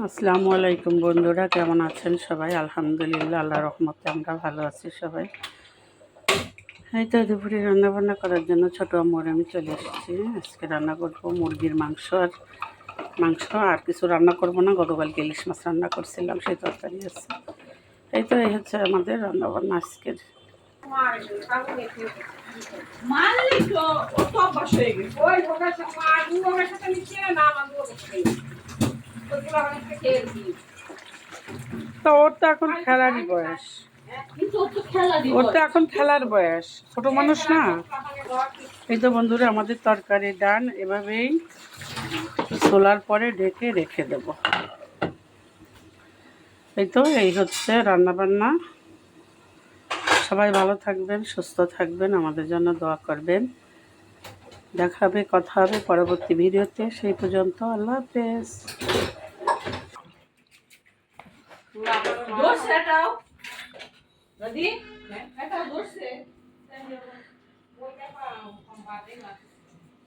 আসসালামু আলাইকুম বন্ধুরা, কেমন আছেন সবাই? আলহামদুলিল্লাহ, আল্লাহ রহমতে আমরা ভালো আছি সবাই। এই তো দুপুরে রান্নাবান্না করার জন্য ছোটো আম্মুর আমি চলে এসেছি। আজকে রান্না করবো মুরগির মাংস আর কিছু রান্না করব না। গতকালকে ইলিশ মাছ রান্না করছিলাম, সেই তরকারি আছে। এই হচ্ছে আমাদের রান্নাবান্না আজকের। তো ওর তো এখন খেলারই বয়স, খেলার বয়স, ছোট মানুষ না। এই তো বন্ধুরা আমাদের তরকারি ডান, এভাবেই ছোলার পরে ঢেকে রেখে দেব। এই হচ্ছে রান্না বান্না। সবাই ভালো থাকবেন, সুস্থ থাকবেন, আমাদের জন্য দোয়া করবেন। দেখা হবে, কথা হবে পরবর্তী ভিডিওতে। সেই পর্যন্ত আল্লাহ হাফেজ।